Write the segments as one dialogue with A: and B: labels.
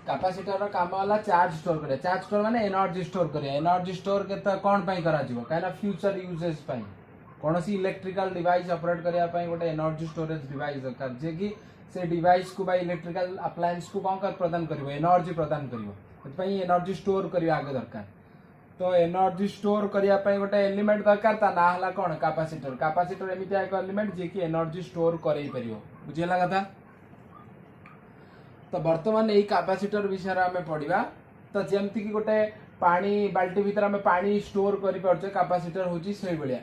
A: Capacitor काम वाला charge store करे। चार्ज स्टोर माने एनर्जी स्टोर करे। एनर्जी स्टोर केते कोन पई करा जिवो काना फ्यूचर यूजेस पई कौन सी इलेक्ट्रिकल डिवाइस ऑपरेट करया पई गोटे एनर्जी स्टोरेज डिवाइस दरकार जे कि से डिवाइस को बा इलेक्ट्रिकल अप्लायंस को कोन कर प्रदान करिवो एनर्जी प्रदान करिवो एत पई एनर्जी स्टोर करिया आगे दरकार। तो एनर्जी स्टोर करिया पई गोटे एलिमेंट दरकार ता ना हला कोन कैपेसिटर। कैपेसिटर एमिति एक एलिमेंट जे कि एनर्जी स्टोर करई परिवो बुझिला कथा। तो वर्तमान यही कैपेसिटर विषय आम पढ़ा। तो जमती कि गोटे पानी बाल्टी भितर आम पानी स्टोर कर कैपेसिटर हूँ से भाया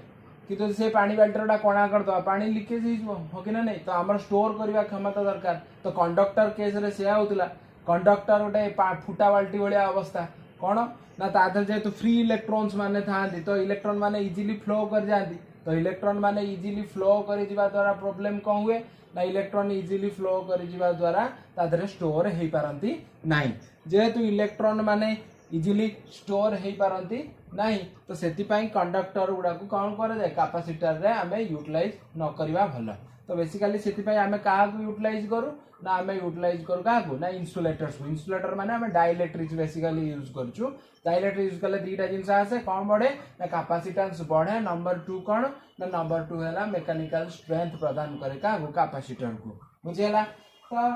A: कि से पानी बाल्टीटा कणा करदे पानी लिकेज हो कि ना नहीं। तो आम स्टोर करने क्षमता दरकार। तो कंडक्टर केस रे से होता कंडक्टर गोटे फुटा बाल्टी भाया अवस्था कौन ना तादर जेहेतु फ्री इलेक्ट्रॉन्स माने था तो इलेक्ट्रॉन माने इजिली फ्लो कर जाती। तो इलेक्ट्रॉन माने इजिली फ्लो कर द्वारा प्रोब्लेम कौन हुए ना इलेक्ट्रॉन इजिली फ्लो कर द्वारा तादरे स्टोर हो पारती नहीं। जेहेतु इलेक्ट्रॉन माने इजिली स्टोर हो पारती नहीं तो से कंडक्टर गुड़ा को कौन कर कैपेसिटर रे आमे यूटिलाइज न करवा भल। तो बेसिकली से आमे क्या यूटिलाइज करूँ ना आमे यूटिलाइज करूँ क्या ना इन्सुलेटर्स को। इन्सुलेटर माने आमे डाइलेक्ट्रिक बेसिकली यूज करूँ। डाइलेक्ट्रिक यूज कले दुईटा जिनस आसे कौन बढ़े ना कैपेसिटेंस बढ़े। नंबर 2 कौन ना नंबर 2 है मेकानिकल स्ट्रेंथ प्रदान करे क्या कैपेसिटर को बुझेगा। तो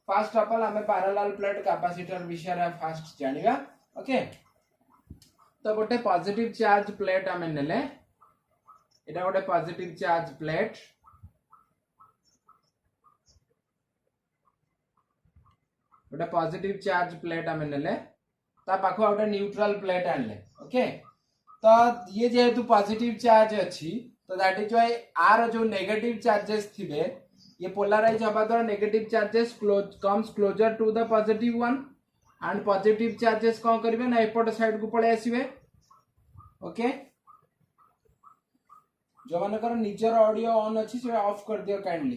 A: फर्स्ट ऑफ ऑल आमे पैरेलल प्लेट कैपेसिटर विषय फास्ट जानिबा ओके। तो गोटे पॉजिटिव चार्ज प्लेट आमे नेले एटा गोटे पॉजिटिव चार्ज प्लेट गोटे पॉजिटिव चार्ज प्लेट आमे नेले ता पाखो गोटे न्यूट्रल प्लेट आनले ओके। तो ये जेहेतु पॉजिटिव चार्ज अच्छी तो दैट इज व्हाई आर जो नेगेटिव चार्जेस थिबे ये पोलराइज हबा द्वारा negative charges comes closer to the positive one and positive charges कौन करिवे ना एपट साइड को पळे आसीबे ओके। जो मानकर निजर ऑडियो ऑन अच्छी से ऑफ कर दियो काइंडली।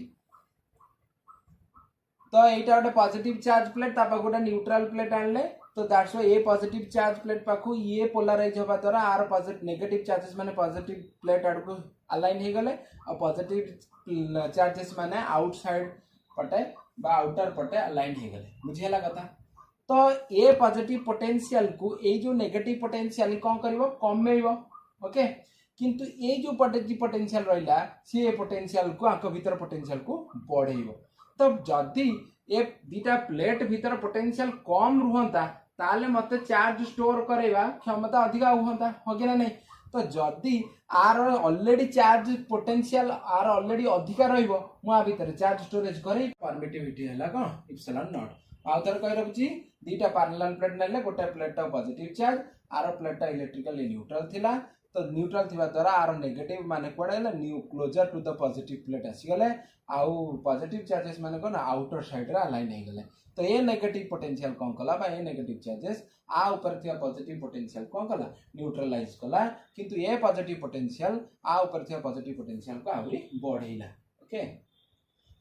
A: तो एटा गोटे पॉजिटिव चार्ज प्लेट ता गोटे न्यूट्रल प्लेट आनले तो that's why a positive charge plate पाखु ये पोलराइज होबा द्वारा आर पॉजिटिव नेगेटिव चार्जेस माने पॉजिटिव प्लेट आड़ को अलाइन हे गले और पॉजिटिव चार्जेस माने आउटसाइड पटे बा आउटर पटे अलाइन हे गले बुझियला कथा। तो ए पॉजिटिव पोटेंशियल को ए जो नेगेटिव पोटेंशियल कौन करिवो कमेइबो ओके। किंतु ए जो पॉजिटिव पोटेंशियल रहिला से पोटेंशियल को आंक भीतर पोटेंशियल को बढ़ेइबो। तो जदि ए दीटा प्लेट भीतर पोटेंशियल कम रुहंता ताले मते चार्ज स्टोर करेवा क्षमता अधिका हुंता हो कि ना नहीं। तो जदि आर ऑलरेडी चार्ज पोटेंशियल आर ऑलरेडी अधिका रहिबो मु आ भीतर चार्ज स्टोरेज करै परमिटिविटी हैला कोन इप्सिलॉन नॉट। आउथर कहि रखुची दीटा पैरेलल प्लेट नेले गोटे प्लेट पॉजिटिव चार्ज आर प्लेट इलेक्ट्रिकली न्यूट्रल थिला। तो न्यूट्रल थिबा द्वारा आर नेगेटिव माने कोडे न्यू closer to the positive plate आसी गले आउ पॉजिटिव चार्जेस माने कोन आउटर साइड रे अलाइन हे गले। तो ये नेगेटिव पोटेंशियल कौन कला बा ये नेगेटिव चार्जेस आ ऊपर थिया पॉजिटिव पोटेंशियल कौन कला न्यूट्रलाइज कला। किंतु ये पॉजिटिव पोटेंशियल आ ऊपर थिया पॉजिटिव पोटेंशियल को आउरी बढ़ेइला ओके।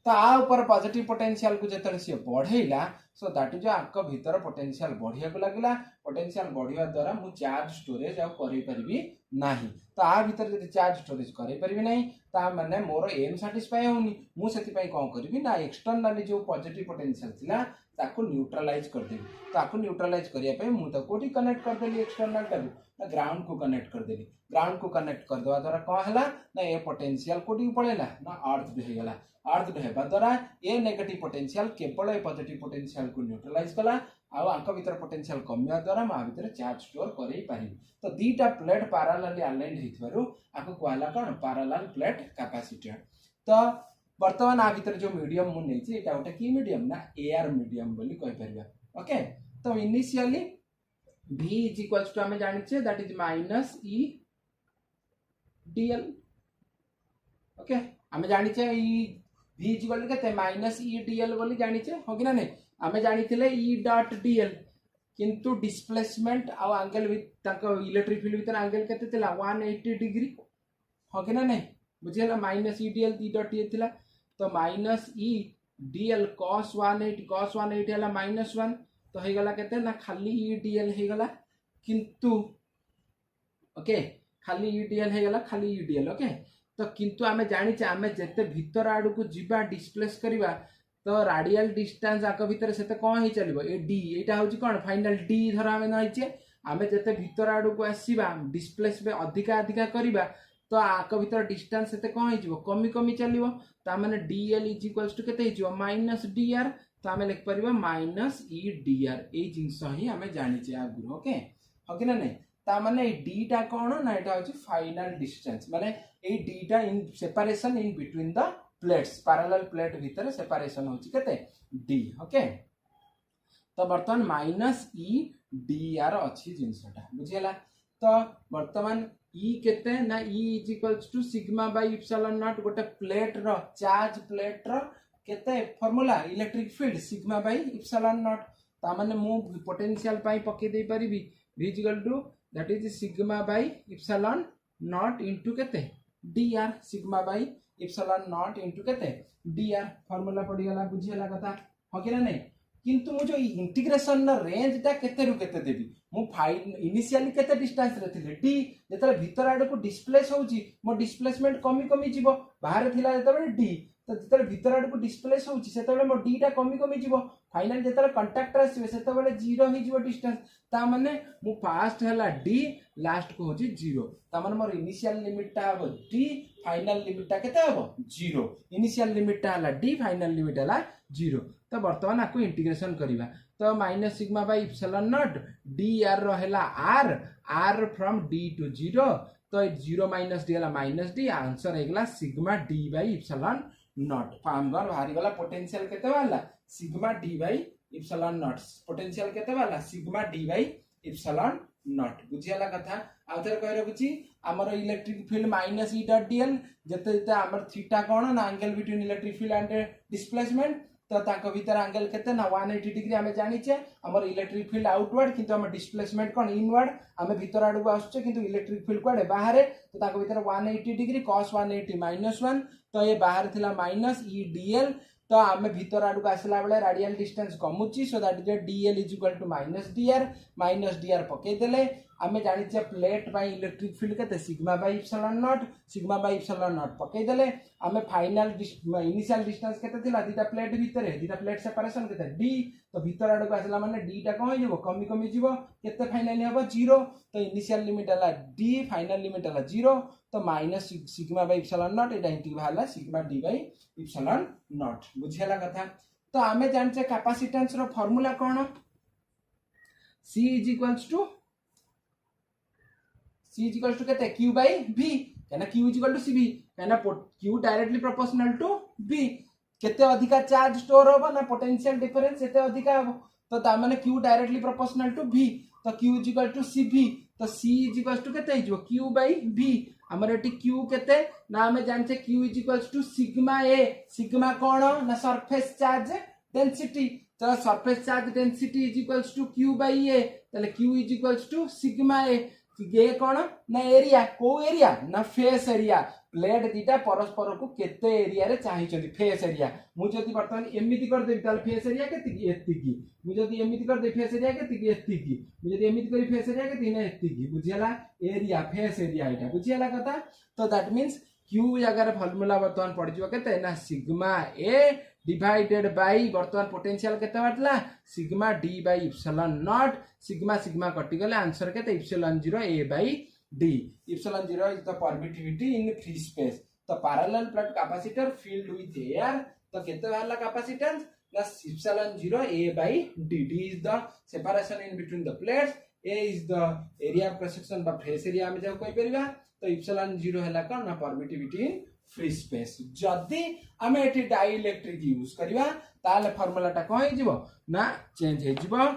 A: तो आ ऊपर पॉजिटिव पोटेंशियल को जेतले से बढ़ेइला सो दैट इज आंक भीतर पोटेंशियल बढ़िया को लागिला। पोटेंशियल बढ़िया द्वारा मु चार्ज स्टोरेज आ करि परिबी नाही। तो आ भीतर जदि चार्ज स्टोरेज करि परिबी नाही ता माने मोर एम सैटिस्फाई होनी मु सेति पई कोन करबी ना एक्सटर्नली जो पॉजिटिव पोटेंशियल थिला ताको न्यूट्रलाइज कर देबी। ताको न्यूट्रलाइज करिया पे मु त कोठी कनेक्ट कर देली एक्सटर्नल टाको ना ग्राउंड को कनेक्ट कर देली। ग्राउंड को कनेक्ट कर देवा द्वारा कोन हला ना ए पोटेंशियल कोठी पळेला ना अर्थ दे गेला। अर्थ हेबा द्वारा ए नेगेटिव पोटेंशियल केवल ए पॉजिटिव पोटेंशियल को न्यूट्रलाइज कला आ आंक भीतर पोटेंशियल कमिया द्वारा मा भीतर चार्ज स्टोर करै पारि। तो दीटा प्लेट पैरेलली अलाइन्ड हिथबारु आको कहला कोन पैरेलल प्लेट कैपेसिटर। तो वर्तमान आ भीतर जो मीडियम मु नै छी एटा ओटा की मीडियम ना एयर मीडियम बोली कहि परिबा ओके। तो initially v is equals to हमें जानि छे that is minus e dl okay. हमें जानि छे ई v इज इक्वल के माइनस e dl बोली जानि छे हो कि ना नहीं। हमें जानि थिले e डॉट dl किंतु डिस्प्लेसमेंट आ एंगल विथ ताको इलेक्ट्रिक फील्ड भीतर एंगल केते थिला 180 डिग्री हो कि ना नहीं बुझियला। Minus e dl e dot dl थिला तो माइनस e dl cos 180 हैला माइनस 1 तो हे गला केते ना खाली e dl हे गला किंतु ओके खाली e dl हे गला खाली e dl ओके। तो किंतु आमे जानि छे आमे जते भीतर आडू को जीवा डिस्प्लेस करिवा तो राडियल डिस्टेंस आक भितर से कौन ही चलो ए डी यहाँ हूँ कौन फाइनाल डी धर आम नहींचे आम जिते भीतर आड़ को आसवा डिस्प्लेसमेंट अधिका अधिका करवा तो आक भीतर डिस्टेंस से कौन हो कमी कमी चलो तो मैंने डीएल इज इक्वल्स टू के माइनस डी आर तो आम लिखिपर माइनस इ डी आर ये जिनस ही आम जाने आगुरी ओके हाँ कि ना नहीं ताने डीटा कौन ना यहाँ हूँ फाइनाल डिस्टेंस माने ये डीटा in separation in between the plates parallel plate भीतर सेपरेशन होची केते डी ओके तो बर्तमान माइनस इ डी आर अच्छी जिनसटा बुझीगला तो बर्तमान इ केते ना E is equals to sigma by epsilon not गोटे प्लेट रो चार्ज प्लेट रो केते formula electric field sigma by epsilon not ता माने मु पोटेंशियल पाई पके दे परिबी v is equal to that is sigma by epsilon naught into केते dr sigma by epsilon naught into केते dr फार्मूला पड़ी गला बुझियला कथा हो कि ना नहीं किंतु मु जो इंटीग्रेशन न रेंज ता केते रु केते देबी मु फाइन इनिशियली केते डिस्टेंस रे थिले d जेतले भीतर आड़ को डिस्प्लेस होउची मो डिस्प्लेसमेंट कमी कमी जीवो बाहर थिला जेतले d तो जितने भीतर आड़ को डिस्प्लेस होउची सेतबेले मो d टा कमी कमी जीवो फाइनल जेतले कांटेक्ट आसीबे सेतबेले 0 ही जीवो डिस्टेंस ता माने मु फास्ट हला d लास्ट को होची 0 ता माने मोर इनिशियल लिमिट ता हबो d फाइनल लिमिट ता केते हबो 0 इनिशियल लिमिट ता हला d फाइनल लिमिट हला 0 तो वर्तमान आपको इंटीग्रेशन करिवा तो minus sigma by epsilon not dr रहेला r r from d to 0 तो 0 माइनस d हला माइनस d आंसर हेगला sigma d by epsilon not formula बाहरी गला पोटेंशियल केते वाला sigma d by epsilon not potential केते वाला sigma d by epsilon not बुझियाला कथा आउथर कहि रखुची हमर electric field minus e dot dl जते जते हमर थीटा कोन ना angle between electric field and displacement तो ताको भीतर एंगल केते ना 180 डिग्री हमें जानि छे हमर इलेक्ट्रिक फील्ड आउटवर्ड किंतु हमर डिस्प्लेसमेंट कोन इनवर्ड हमें भीतर आडू आछे किंतु इलेक्ट्रिक फील्ड कोडे बाहर तो ताको भीतर 180 डिग्री cos 180 -1 तो ये बाहर थिला माइनस e dl तो आम भीतर आड़ को आसला बेले रेडियल डिस्टेंस कमुची so that is dl is equal to minus dr पके देले आम जानि छे प्लेट बाय इलेक्ट्रिक फील्ड केते सिग्मा बाय इप्सिलॉन नॉट पके देले आम फाइनल इनिशियल डिस्टेंस केते थिला दीटा प्लेट भीतर दीटा प्लेट सेपरेशन केते d तो भीतर आड़ को आसला माने d टा कोन हो कमी कमी जीवो केते फाइनली हबो 0 तो इनिशियल लिमिट हला d फाइनल लिमिट हला 0 तो minus sigma by epsilon not एटा इंटी भाला sigma d by epsilon not बुझियला कथा तो आमे जानचे कैपेसिटेंस रो फार्मूला कोन c इज इक्वल्स टू केते q by v कहना q is equal to cv कहना q directly proportional to v केते अधिका चार्ज स्टोर होबो ना पोटेंशियल डिफरेंस एते अधिका होबो तो ता माने q directly proportional to v तो q is equal to cv तो c इज इक्वल टू केते हिजो q by v हमर एटी q केते ना हमें जानचे q is equal to sigma a sigma कोन ना सरफेस चार्ज डेंसिटी तो surface charge density is equal to q by a तले q is equal to sigma a ये कौन ना एरिया को एरिया ना फेस एरिया प्लेट दीटा परस्पर को केते एरिया रे चाहि छथि फेस एरिया मु जति वर्तमान एमिति कर देबी ताल फेस एरिया केति एतिकी मु जति एमिति कर दे फेस एरिया केति एतिकी मु जति एमिति करी फेस एरिया केति ना एतिकी बुझियला एरिया फेस एरिया एटा बुझियला कथा तो दैट मींस q जगह फार्मूला वर्तमान पड़ जिवो केते ना सिग्मा a डिवाइडेड बाय वर्तमान पोटेंशियल केते बाटला sigma d by epsilon not sigma sigma कटि गले आंसर केते epsilon 0 a by d epsilon 0 is the permittivity in free space तो parallel plate capacitor field with air तो केते वाला capacitance plus epsilon 0 a by d d is the separation in between the plates a is the area of cross section बा face area हम जो कहि परिबा तो epsilon 0 हला कोन ना परमिटिविटी इन फ्री स्पेस जदी हम एटी डाइलेक्ट्रिक यूज करिवा ताले फार्मूला टा कोइ जिवो ना चेंज हे जिवो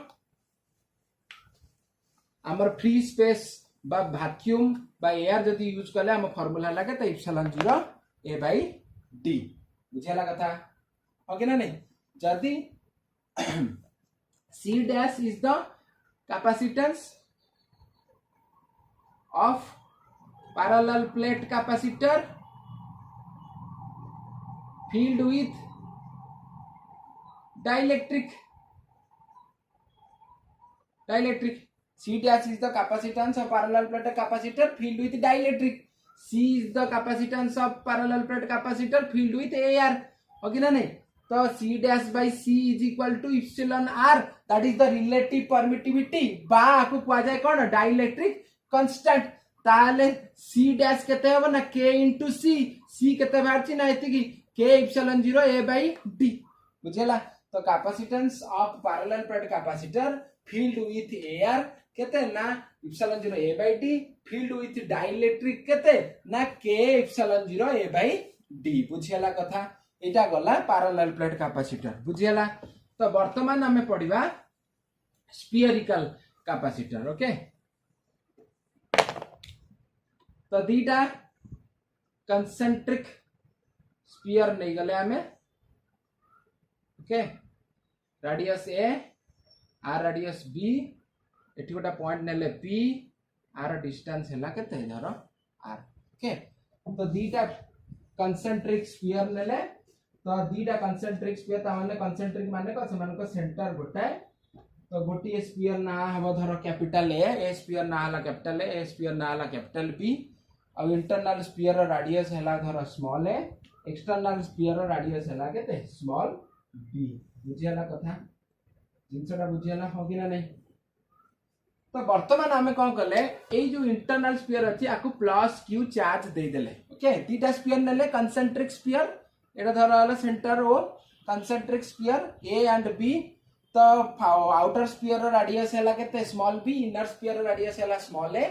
A: हमर फ्री स्पेस बा वैक्यूम बा एयर जदी यूज करले हम फार्मूला लागे त इप्सिलॉन 0 a by d बुझियला कथा ओके ना नहीं जदी c dash is the capacitance of parallel plate capacitor filled with dielectric c dash is the capacitance of parallel plate capacitor filled with dielectric c is the capacitance of parallel plate capacitor filled with air okay ना नहीं तो C dash by C is equal to epsilon R that is the relative permittivity बा आकु कुआ जाय कोन dielectric constant ताले C dash केते हो ना K into C केते बारची ना एतिकी K epsilon 0 A by D बुझेला। तो capacitance of parallel plate capacitor field with air केते ना epsilon 0 A by D filled with dielectric केते ना K epsilon 0 A by D बुझेला कथा एटा गला पैरेलल प्लेट कैपेसिटर बुझेला। तो वर्तमान हमें पढ़िबा स्फीयरिकल कैपेसिटर ओके। तो दीटा कंसेंट्रिक स्फीयर नहीं गले हमें ओके रेडियस ए आर रेडियस बी एठी गोटा पॉइंट नेले पी आर डिस्टेंस हैला केते धर आर ओके। तो दीटा कंसेंट्रिक स्फीयर नेले तो दीटा कंसेंट्रिक स्फीयर ता माने कंसेंट्रिक माने को से माने को सेंटर गोटाए तो गोटी स्फीयर ना हबो धर कैपिटल ए स्फीयर ना हला कैपिटल ए स्फीयर ना हला कैपिटल बी और इंटरनल स्फीयर रेडियस हैला धर स्मॉल ए एक्सटर्नल स्फीयर रेडियस हैला केते स्मॉल बी बुझियाला कथा जिनसटा बुझियाला हो कि ना नहीं। तो वर्तमान आमे कोन करले ए जो इंटरनल स्फीयर अछि आकु प्लस क्यू चार्ज दे देले ओके। दीटा स्फीयर नेले कंसेंट्रिक स्फीयर एटा धर हला सेंटर ओ concentric sphere A and B तो आउटर स्फीयर रेडियस हैला केते small B inner sphere radius हैला स्मॉल ए।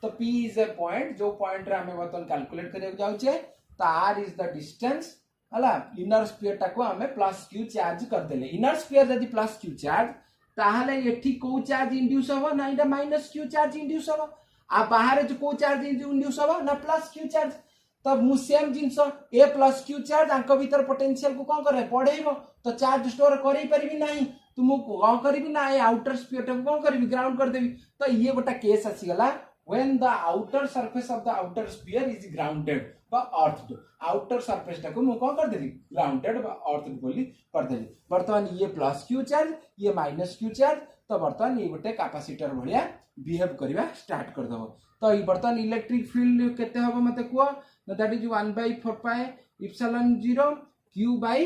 A: तो P इज ए पॉइंट जो पॉइंट रे हमें बतन कैलकुलेट करियो जाउचे तो R इज द डिस्टेंस हला इनर स्फीयर टाको हमें प्लस क्यू चार्ज कर देले इनर स्फीयर यदि प्लस क्यू चार्ज ताहले एठी को चार्ज इंड्यूस हो ना इटा माइनस क्यू चार्ज इंड्यूस हो आ बाहर जो को चार्ज इंड्यूस हो ना प्लस क्यू चार्ज। तब मु सेम जिंस ए प्लस क्यू चार्ज आंक भीतर पोटेंशियल को कोन करे पढेइबो तो चार्ज स्टोर करि परिबी नाही तुम कोन करबी ना ए आउटर स्फीयर टाको कोन करबी ग्राउंड कर देबी। तो ये गोटा केस आसी गला when the outer surface of the outer sphere is grounded बा earthed outer surface टाको मु कोन कर देली grounded बा earthed बोली कर देली। वर्तमान ये प्लस क्यू चार्ज ये माइनस क्यू चार्ज तो वर्तमान ये गोटे कैपेसिटर भलिया बिहेव करबा स्टार्ट कर दबो। तो ई वर्तमान इलेक्ट्रिक फील्ड केते हबो मते को that is 1/4 pi epsilon 0 q by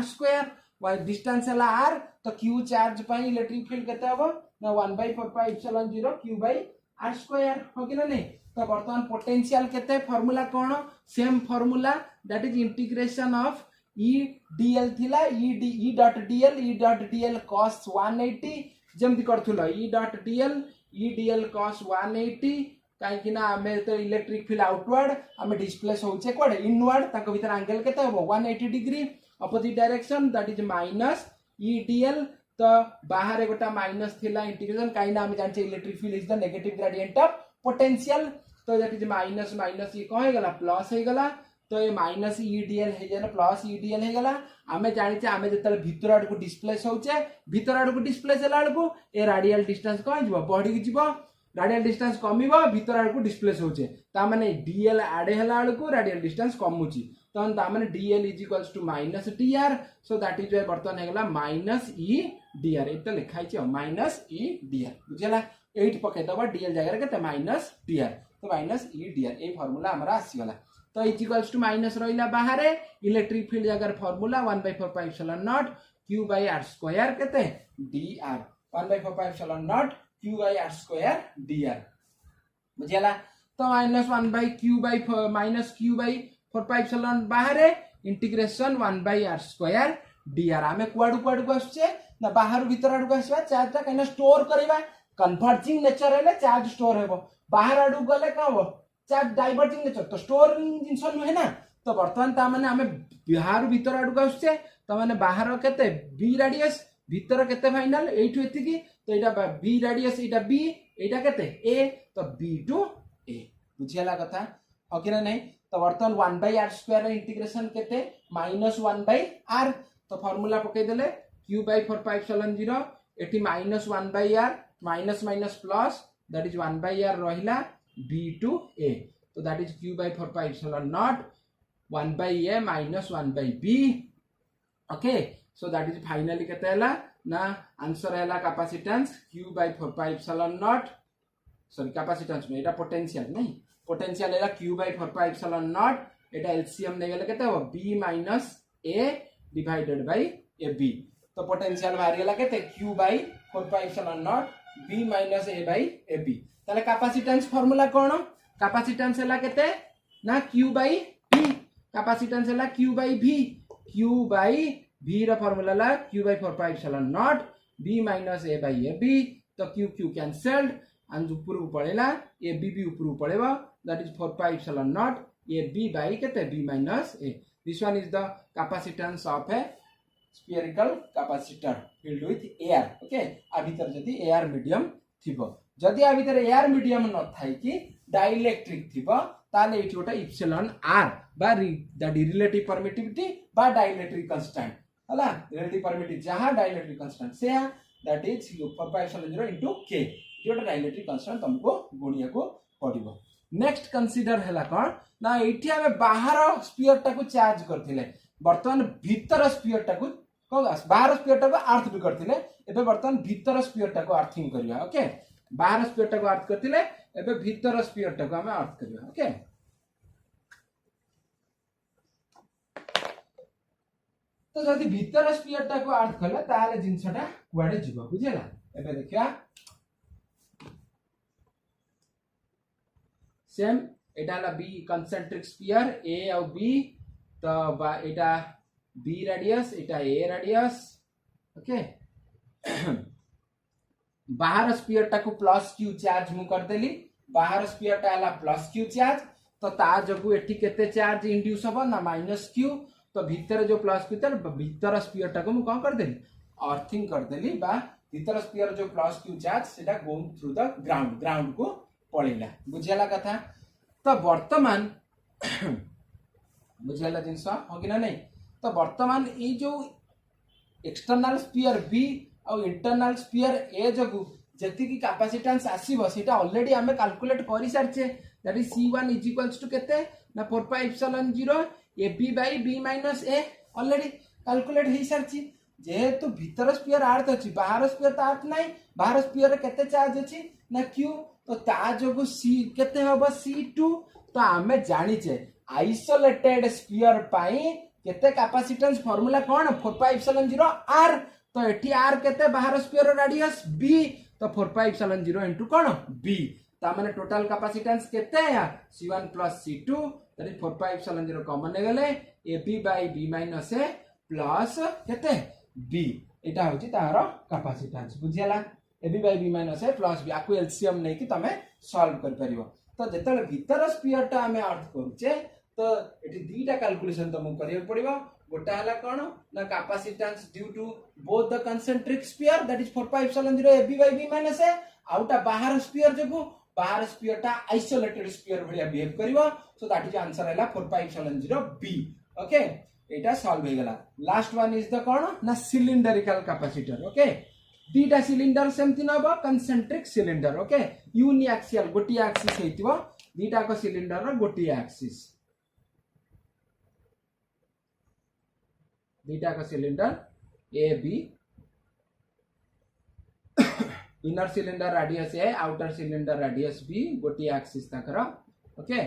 A: r square why distance हला r तो q charge pi electric field केते हबो ना 1/4 pi epsilon 0 q by r square हो कि ना नहीं। तो वर्तमान पोटेंशियल केते फार्मूला कोन same formula that is integration of e dl थिला e डॉट dl cos 180 जेमति करथुलो e dl cos 180 काहे कि ना हमें तो इलेक्ट्रिक फील्ड आउटवर्ड हमें डिस्प्लेस होचे कोड इनवर्ड ताको भीतर एंगल केते हो 180 degree opposite direction that is minus e dl तो बाहर गोटा माइनस थिला इंटीग्रेशन काहे ना हम जानचे electric field is the negative gradient of potential तो दैट इज माइनस माइनस ये कौन गला प्लस हे गला तो ये माइनस ई डीएल हे जाना प्लस ई डीएल हे गला आमे जानि छे आमे जतले भीतर आड़ को डिस्प्लेस होचे भीतर आड़ को डिस्प्लेस हला आड़ को ए रेडियल डिस्टेंस कोन जीवो बढ़ी के जीवो रेडियल डिस्टेंस कमिबो भीतर आड़ को डिस्प्लेस होचे ता माने डीएल आड़े हला आड़ को रेडियल डिस्टेंस कमुची तो ता माने DL is equals to minus DR so that is बर्तन हे गला माइनस ई डीआर एत लिखाई छे माइनस ई डीआर बुझला 8 पके दबा डीएल जगह रे केते माइनस डीआर तो माइनस ई डीआर ए फार्मूला हमरा आसी गला। तो इज इक्वल्स टू माइनस रहिला बाहर इलेक्ट्रिक फील्ड जगह formula 1/4 pi epsilon naught q by r square केते dr 1/4 pi epsilon naught q by r square dr बुझला। तो minus 1 by q by minus q by 4 pi epsilon बाहर integration 1 by r square dr हमें कुआडू को आछे ना बाहर भीतर आडू आसीबा चार्ज ता कने स्टोर करबा कन्वर्जिंग नेचर हेले चार्ज स्टोर हेबो बाहर आडू गले का हो चार्ज डाइवर्जिंग नेचर तो स्टोरिंग जिंस नुहे ना। तो वर्तमान ता माने हमें बाहर भीतर आडू आछे तो माने बाहर केते b रेडियस भीतर केते फाइनल 8 एति की तो एटा b रेडियस एटा b एटा केते a तो b टू a बुझियाला कथा हो कि ना नहीं। तो वर्तमान 1 by r स्क्वायर इंटीग्रेशन केते -1 by r तो फार्मूला पके देले q by 4 pi epsilon 0 eighty -1 by r minus minus plus that is 1 by r रहिला b टू a तो that is q by 4 pi epsilon not 1 by a minus 1 by b okay so that is finally केते हला ना answer हला capacitance q by 4 pi epsilon not sorry capacitance में एटा potential नहीं potential हला q by 4 pi epsilon naught एटा LCM नै गेले केते हो b minus a divided by a b तो पोटेंशियल बाहरी गला केते q by 4πε0 b minus a by a b ताले कैपेसिटेंस फार्मूला कोन कैपेसिटेंस हला केते ना q बाय v कैपेसिटेंस हला q बाय v रा फार्मूला ला q by 4πε0 b minus a by a b तो q कैंसल्ड and ऊपर पळेला ए बी भी ऊपर पळेबा that is 4πε0 a b by केते b minus a this one is the capacitance of a spherical capacitor filled with air okay आ भीतर जदी air medium थिबो जदी आ भीतर एयर मीडियम न थाई कि डाइलेक्ट्रिक थिबो ताले एठी गोटा इप्सिलॉन r बा द रिलेटिव परमिटिविटी बा डाइलेक्ट्रिक कांस्टेंट हला रिलेटिव परमिटिविटी जहां डाइलेक्ट्रिक कांस्टेंट से दैट इज 4πε0 इनटू k जोटा डाइलेक्ट्रिक कांस्टेंट तुमको गुणिया को पड़िबो नेक्स्ट कंसीडर हला कोन ना एठी हमें बाहर स्फीयर टाको चार्ज करथिले वर्तमान भीतर स्फीयर टाको बाहर स्फीयर टाको अर्थ भी करथिले एबे वर्तमान भीतर स्फीयर टाको अर्थिंग करिया ओके बाहर स्फीयर टाको अर्थ करथिले एबे भीतर स्फीयर टाको हमें अर्थ करिया ओके तो जदी भीतर स्फीयर टाको अर्थ करला ताले जिंसटा कुआडे जिवो बुझेला एबे देखिया सेम एटा ला बी कंसेंट्रिक स्फीयर ए और बी तो एटा b radius Etah a radius okay बाहर स्फीयर टाको प्लस q चार्ज मु कर देली बाहर स्फीयर टा हला प्लस q चार्ज तो ता जगु एठी केते चार्ज इंड्यूस हो ना माइनस q तो भीतर जो प्लस q तर भीतर स्फीयर टाको मु कोन कर देली अर्थिंग कर देली बा भीतर स्फीयर जो प्लस q चार्ज सेटा गोइंग थ्रू द ग्राउंड को पळिला बुझियाला कथा तो वर्तमान बुझियाला जिंस हो कि ना नहीं तो वर्तमान ये जो एक्सटर्नल स्फीयर बी और इंटरनल स्फीयर ए जगु जति की कैपेसिटेंस आसीबो सेटा ऑलरेडी हमें कैलकुलेट करि सारछे that is c1 is equals to केते ना 4πε0 a b by b minus a already calculate हे सारछि जेहेतु भीतर स्फीयर अर्थ अछि बाहर स्फीयर त अर्थ नाही बाहर स्फीयर केते चार्ज अछि ना q तो ता जगु c केते होबो c2 तो हमें जानिचे आइसोलेटेड स्फीयर पाई केते कैपेसिटेंस फार्मूला कोन 4πε0 r तो एठी r केते बाहर स्फीयर रेडियस b तो 4πε0 इनटू कोन b ता माने टोटल कैपेसिटेंस केते है c1 + c2 तरी 4πε0 कॉमन ले गेले ab by b minus a plus केते b एटा होची तारो कैपेसिटेंस बुझियाला ab by b minus a plus b आकु एलसीएम नै कि तमे सॉल्व कर परिबो तो जेतले भीतर स्फीयर टा हमें अर्थ करूचे तो एठी दीटा कैलकुलेशन तुमको करियो पड़िबो गोटा हला कोन ना capacitance due to both the concentric sphere that is 4πε0 ab by b minus a आउटा बाहर स्फीयर जको बाहर स्फीयर टा आइसोलेटेड स्फीयर भलिया बिहेव करिवो सो दैट इज आंसर हला 4πε0 b ओके एटा सॉल्व हो गेला लास्ट वन इज द कोन ना सिलिंडरिकल कैपेसिटर ओके दीटा सिलिंडर सेमति नबो कंसेंट्रिक सिलिंडर ओके यूनिएक्सियल गोटी एक्सिस हेतिबो दीटा को सिलिंडर रो गोटी एक्सिस दीटा का cylinder A B inner cylinder radius A outer cylinder radius B गोटी एक्सिस ताकर ओके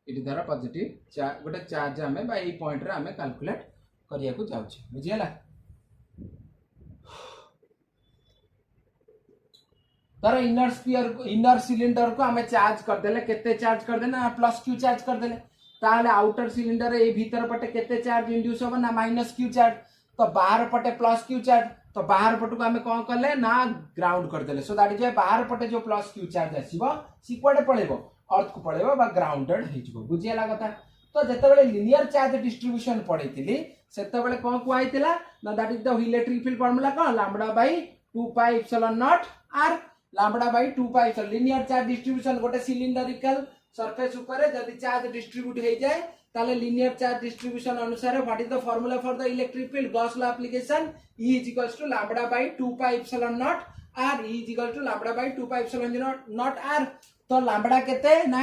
A: इति धर पॉजिटिव गोटे चार्ज हमें बा ए पॉइंट रे हमें कैलकुलेट करिया को जाउछ बुझियला तर इनर स्फीयर इनर सिलिंडर को हमें चार्ज कर देले केते चार्ज कर देना प्लस q चार्ज कर देले ताले आउटर सिलिंडर ए भीतर पटे केते चार्ज इंड्यूस हो ना माइनस q चार्ज तो बाहर पटे प्लस q चार्ज तो बाहर पटु को हमें कोन करले ना ग्राउंड कर देले सो दैट इज बाहर पटे जो प्लस q चार्ज आसीबो सी कोडे पळेबो अर्थ को पळेबो बा ग्राउंडेड हेजिबो बुझियला कथा तो जते बेले लिनियर चार्ज डिस्ट्रीब्यूशन पढैतिली सेते बेले कोन को आइतिला ना that is the electric field formula कोन lambda by 2πε0 r lambda by 2π linear charge distribution गोटे सिलिंडरिकल सरफेस ऊपर जदी चार्ज डिस्ट्रीब्यूट हो जाए ताले लिनियर चार्ज डिस्ट्रीब्यूशन अनुसार what is the formula for the electric field Gauss law application E is equals to lambda by 2π0 r E is equal to lambda by 2π0 r तो lambda केते ना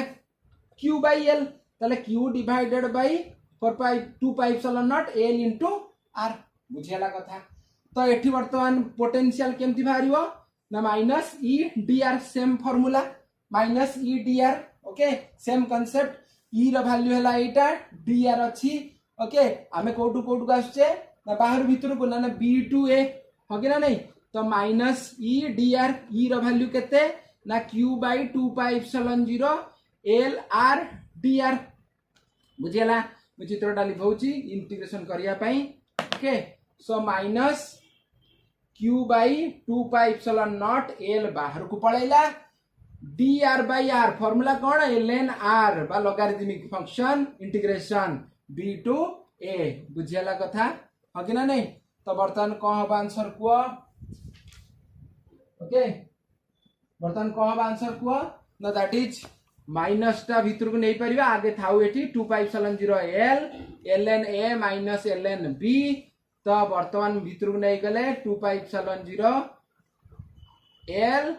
A: q by l ताले q divided by 2π0 l into r बुझियला कथा तो एठी वर्तमान potential केमति बाहरियो ना minus e dr same formula minus e dr okay same concept e रो value हला एटा dr अछि ओके आमे कोटू कोटू आसचे ना बाहर भीतर को ना बी टू ए हो कि ना नहीं तो minus e d r e रो वैल्यू केते ना q by 2 pi epsilon 0 l r d r बुझिला मु चित्रटा लिखौची इंटीग्रेशन करिया पई okay so minus q by 2 pi epsilon naught l बाहर को पळैला d r by r formula कौन ln r बा logarithmic function integration b to a बुझियाला कथा हो कि ना नहीं तो बर्तमान कौन हम आंसर को ओके बर्तमान कौन हम आंसर को ना दैट इज माइनस टा भीतर को नहीं परिबा आगे थाउ एठी 2 pi epsilon 0 l ln a minus ln b तो बर्तमान भीतर को नहीं गले 2 pi epsilon 0 l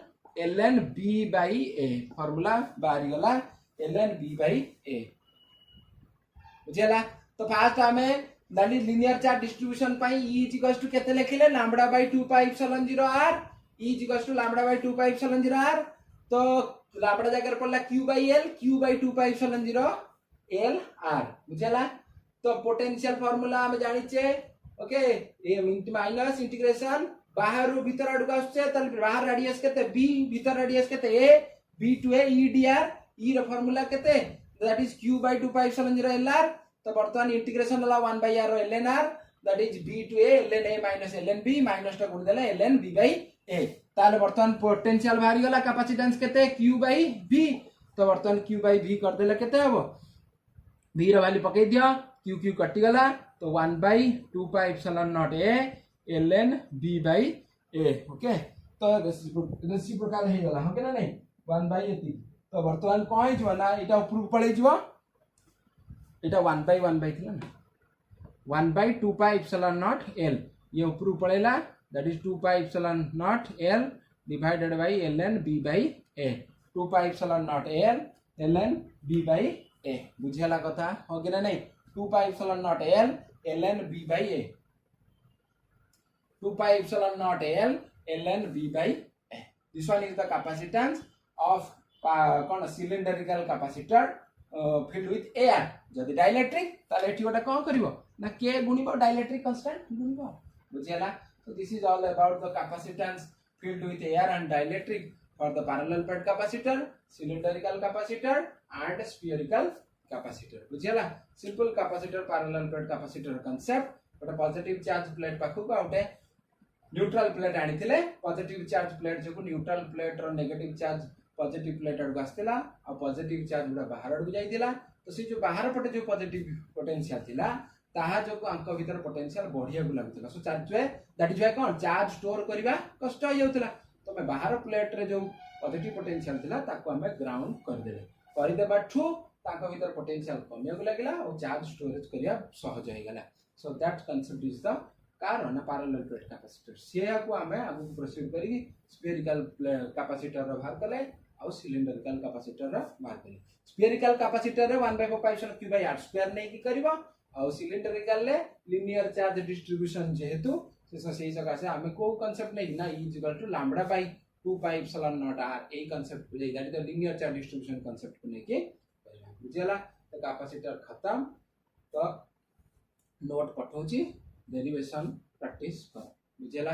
A: ln b by a formula बाहरी गला ln b by a बुझिला तो फास्ट हमें दैट लिनियर चार्ज डिस्ट्रीब्यूशन पाई e इज इक्वल्स टू केते लिखिले lambda by 2 pi epsilon 0 r e is equals to lambda by 2 pi epsilon 0 r तो lambda जगह पड़ला q by l q by 2 pi epsilon 0 l r बुझिला तो potential formula हम जानि छे ओके ए माइनस इंटीग्रेशन बाहर भीतर आडू आसছে তাহলে बाहर रेडियस केते b भीतर रेडियस केते a b to a e dr e रो फार्मूला केते that is q by 2 pi epsilon 0 lr तो वर्तमान इंटीग्रेशन वाला 1 by r ln r that is b to a ln a minus ln b minus टा गुण देला ln b bye a ताले वर्तमान पोटेंशियल बाहरी गला कैपेसिटेंस केते q बाय v तो वर्तमान q बाय v कर देला केते हबो v रो वैल्यू पकई दियो q q कटि गला तो 1 by 2 pi epsilon not a ln b by a okay तो रेसिप्रोकल हे गला हो के ना नहीं 1 by a तो वर्तमान कोइ जो ना एटा ऊपर पड़े जो एटा 1 by थिला ना 1 by 2 pi epsilon not l ये ऊपर पड़ेला that is 2 pi epsilon not l divided by ln b by a 2 pi epsilon not l ln b by a बुझियाला कथा हो के ना नहीं 2 pi epsilon not l ln b by a 2 pi epsilon naught L ln V by A. This one is the capacitance of cylindrical capacitor filled with air. जदि dielectric ताले एठी गोटा कोन करिवो ना k गुणिबो dielectric constant गुणिबो बुझियाला so this is all about the capacitance filled with air and dielectric for the parallel plate capacitor, cylindrical capacitor and spherical capacitor. बुझियाला simple capacitor parallel plate capacitor concept गोटे positive charge plate पाखु गोटे neutral plate आनिथिले positive charge plate जो neutral plate रो negative charge positive plate आडू आस्तिला आ positive charge गुडा बाहर आडू जाइतिला तो से जो बाहर पटे जो पॉजिटिव पोटेंशियल थिला ताहा जो अंक भीतर पोटेंशियल बढ़िया गु लागुतिला सो चार्ज वे दैट इज व्हाई कोन चार्ज स्टोर करबा कष्ट हो जाउतिला तो मैं बाहर प्लेट रे जो पॉजिटिव पोटेंशियल थिला ताको हमें ग्राउंड कर देले कर देबा ठू ताको भीतर पोटेंशियल कमिया गु लागिला और चार्ज स्टोरेज करिया सहज हो गेला so that concept is the कारण parallel plate capacitor से को हमें आगु प्रोसीड करी spherical capacitor रो बाहर कले और cylindrical capacitor रो बाहर कले spherical capacitor रे 1/4 pi epsilon q by r square नहीं की करबो और cylindrical ले linear charge distribution जेहेतु से सही जगह से हमें को कांसेप्ट नहीं ना e equal to lambda by 2 pi epsilon naught r ए कांसेप्ट बुझाई that is the linear charge distribution concept को लेके बुझला तो कैपेसिटर खत्म तो नोट पठाउची डेरिवेशन प्रैक्टिस कर बुझेला।